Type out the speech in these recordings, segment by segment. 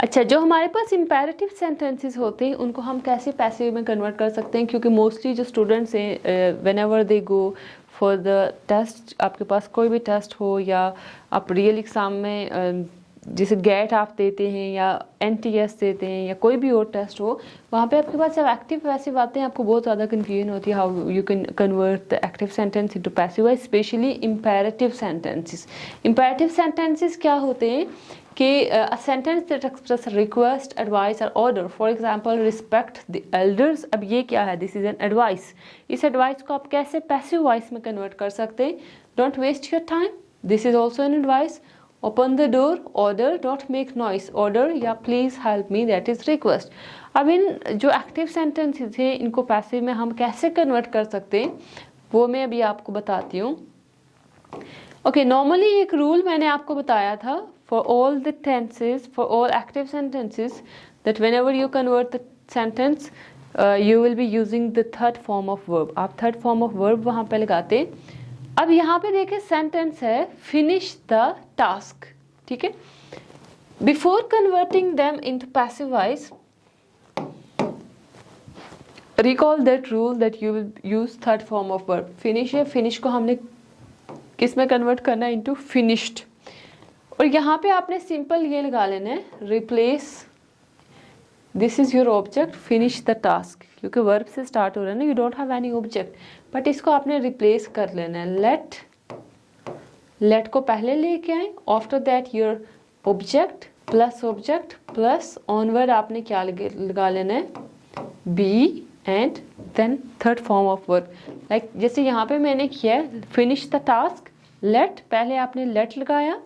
अच्छा, जो हमारे पास इम्पेरेटिव सेंटेंसेस होते हैं उनको हम कैसे पैसिव में कन्वर्ट कर सकते हैं, क्योंकि मोस्टली जो स्टूडेंट्स हैं whenever they go for the test, आपके पास कोई भी टेस्ट हो या आप रियल एग्ज़ाम में जैसे गेट आप देते हैं या NTS देते हैं या कोई भी और टेस्ट हो, वहाँ पे आपके पास जब एक्टिव पैसिव आते हैं आपको बहुत ज़्यादा कन्फ्यूजन होती है how you can convert the active sentence into passive, specially imperative sentences. Imperative sentences क्या होते हैं कि a sentence that express request, advice or order, for example respect the elders, अब ये क्या है, this is an advice। इस advice को आप कैसे passive voice में convert कर सकते हैं, don't waste your time, this is also an advice। open the door, order, don't make noise, order या please help me, that is request। अब इन जो active sentences हैं इनको passive में हम कैसे convert कर सकते हैं वो मैं अभी आपको बताती हूँ। ओके, नॉर्मली एक रूल मैंने आपको बताया था for all the tenses, for all active sentences, that whenever you convert the sentence, you will be using the third form of verb। आप third form of verb वहाँ पे लगाते हैं। अब यहाँ पे देखें sentence है finish the task, ठीक है। Before converting them into passive voice, recall that rule that you will use third form of verb। finish है, finish को हमने किस में कन्वर्ट करना है, इनटू फिनिश्ड। और यहाँ पे आपने सिंपल ये लगा लेना है replace, this is your object, finish the task, क्योंकि वर्ब से स्टार्ट हो रहा है ना, you don't have any object, but इसको आपने रिप्लेस कर लेना है। लेट को पहले लेके आए, after that your object plus onward आपने क्या लगा लेना है, be and then third form of verb. Like जैसे यहाँ पे मैंने किया है फिनिश द टास्क, लेट, पहले आपने लेट लगाया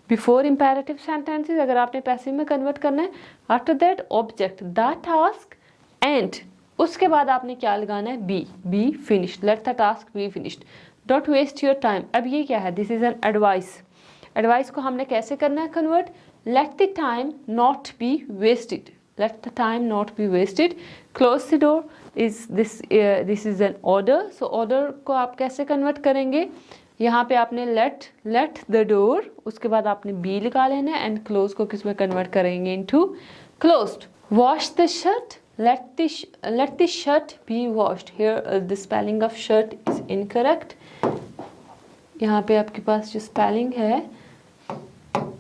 बिफोर इम्पेरेटिव सेंटेंसेस अगर आपने पैसिव में कन्वर्ट करना है, after that object the task and उसके बाद आपने क्या लगाना है, be finished, let the task be finished, don't waste your time. अब ये क्या है, दिस इज एन एडवाइस को हमने कैसे करना है convert, let the time not be wasted, let the time not be wasted। close the door is this is an order, so order को आप कैसे कन्वर्ट करेंगे, यहाँ पे आपने let the door, उसके बाद आपने be लगा लेना है, and close को किस में कन्वर्ट करेंगे, into closed। wash the shirt, let the shirt be washed, here the spelling of shirt is incorrect, यहाँ पे आपके पास जो स्पेलिंग है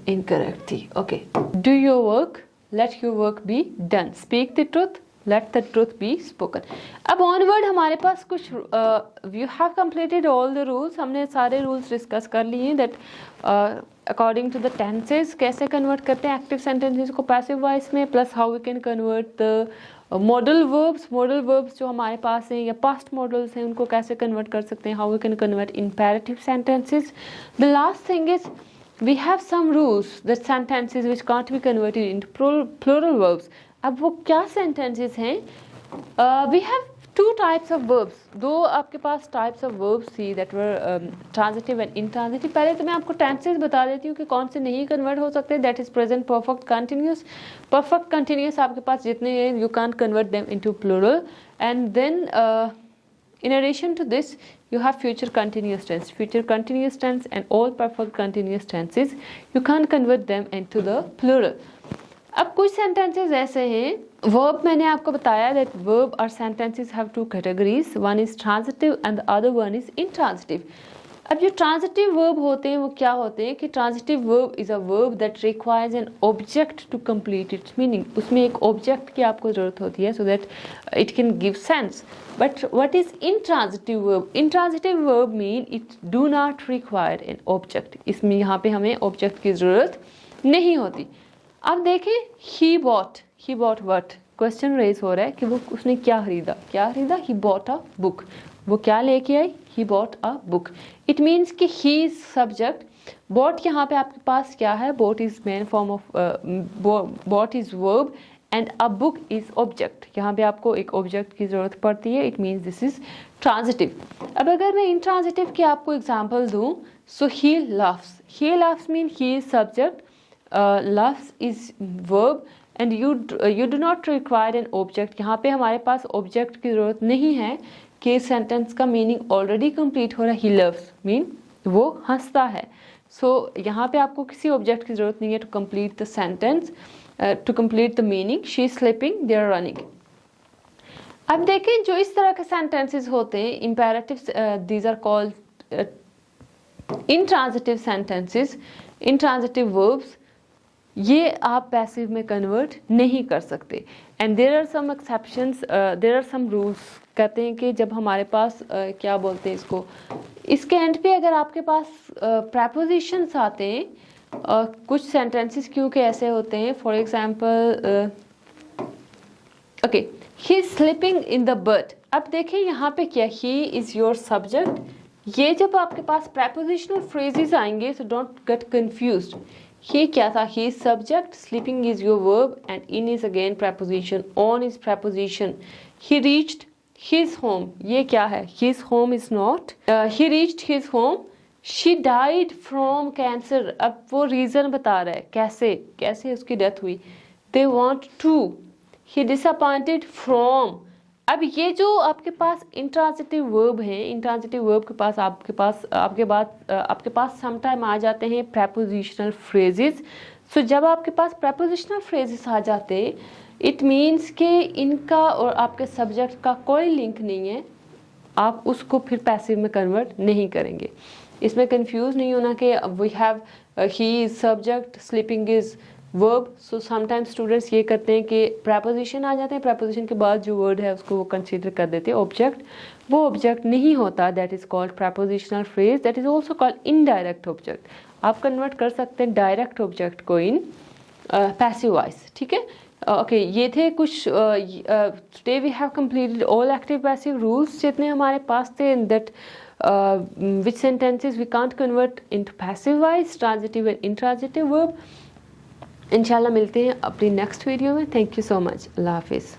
incorrect थी। okay, do your work, let your work be done, speak the truth, let the truth be spoken। अब onward हमारे पास कुछ you have completed all the rules, हमने सारे रूल्स डिस्कस कर लिए हैं that according to the tenses कैसे convert करते हैं एक्टिव सेंटेंसेस को पैसिव वॉइस में, plus how we can convert the modal verbs जो हमारे पास हैं या पास्ट मॉडल्स हैं उनको कैसे कन्वर्ट कर सकते हैं, how we can convert imperative sentences. The last thing is we have some rules that sentences which can't be converted into plural verbs। अब वो क्या sentences हैं, we have two types of verbs, दो आपके पास types of verbs थी that were transitive and intransitive। पहले तो मैं आपको tenses बता देती हूँ कि कौन से नहीं convert हो सकते, that is present perfect continuous। perfect continuous आपके पास जितने हैं you can't convert them into plural, and then in addition to this you have future continuous tense and all perfect continuous tenses, you can't convert them into the plural। अब कुछ sentences ऐसे हैं, verb मैंने आपको बताया that verb or sentences have two categories, one is transitive and the other one is intransitive। अब जो transitive verb होते हैं वो क्या होते हैं कि transitive verb is a verb that requires an object to complete its meaning, उसमें एक ऑब्जेक्ट की आपको ज़रूरत होती है so that it can give sense. But what is intransitive verb, intransitive verb mean it do not require an object, इसमें यहाँ पे हमें ऑब्जेक्ट की ज़रूरत नहीं होती। अब देखें he bought what, question raise हो रहा है कि वो उसने क्या खरीदा, ही बॉट अ बुक, वो क्या लेके आई, he bought a book. It means कि ही इज सब्जेक्ट, बॉट यहाँ पे आपके पास क्या है, bought is main form of, bought is verb and a book is object, यहाँ पे आपको एक ऑब्जेक्ट की जरूरत पड़ती है, it means this is transitive. अब अगर मैं इंट्रांजिटिव की आपको एग्जाम्पल दूँ, so he loves mean he is subject, loves is verb and you do not require an object, यहाँ पे हमारे पास ऑब्जेक्ट की ज़रूरत नहीं है कि सेंटेंस का मीनिंग ऑलरेडी कंप्लीट हो रहा है, ही लव्स मीन वो हंसता है, सो यहाँ पे आपको किसी ऑब्जेक्ट की ज़रूरत नहीं है to complete the sentence. To complete the meaning, she is sleeping, they are running. अब देखें जो इस तरह के सेंटेंसेस होते हैं imperative, these are called intransitive sentences, intransitive verbs, ये आप पैसिव में कन्वर्ट नहीं कर सकते। And there are some exceptions, there are some rules. कहते हैं कि जब हमारे पास क्या बोलते हैं इसको, इसके एंड पे अगर आपके पास प्रेपोजिशंस आते हैं, कुछ सेंटेंसेस क्योंकि ऐसे होते हैं, for example okay, he is sleeping in the bird. अब देखें यहाँ पे क्या, ही इज योर सब्जेक्ट। ये जब आपके पास प्रेपोजिशनल फ्रेजेस आएंगे, सो डोंट गेट कंफ्यूज्ड। ये क्या था, ही is subject, sleeping is your verb and in is again preposition, on is preposition. He reached his home, ये क्या है, his home is not, he reached his home. She died from cancer, अब वो reason बता रहा है कैसे कैसे उसकी डेथ हुई। They want to, he disappointed from. अब ये जो आपके पास इंट्रांजिटिव वर्ब है, इंट्रांजिटिव वर्ब के पास आपके पास समटाइम आ जाते हैं प्रेपोजिशनल फ्रेजेस। सो जब आपके पास प्रेपोजिशनल फ्रेजेस आ जाते हैं, इट मीन्स कि इनका और आपके सब्जेक्ट का कोई लिंक नहीं है, आप उसको फिर पैसिव में कन्वर्ट नहीं करेंगे। इसमें कंफ्यूज नहीं होना कि we have he is subject, sleeping is verb. So sometimes students ये करते हैं कि प्रेपोजिशन आ जाते हैं, प्रेपोजिशन के बाद जो वर्ड है उसको वो कंसीडर कर देते हैं ऑब्जेक्ट। वो ऑब्जेक्ट नहीं होता, that is called prepositional phrase, that is also called indirect object. आप कन्वर्ट कर सकते हैं डायरेक्ट ऑब्जेक्ट को इन पैसिव वॉइस, ठीक है। ओके, ये थे कुछ, today we have completed all active passive rules जितने हमारे पास थे, in that which sentences we can't convert into passive voice, transitive and intransitive verb। इंशाल्लाह मिलते हैं अपनी नेक्स्ट वीडियो में। थैंक यू सो मच, अल्लाह हाफिज़।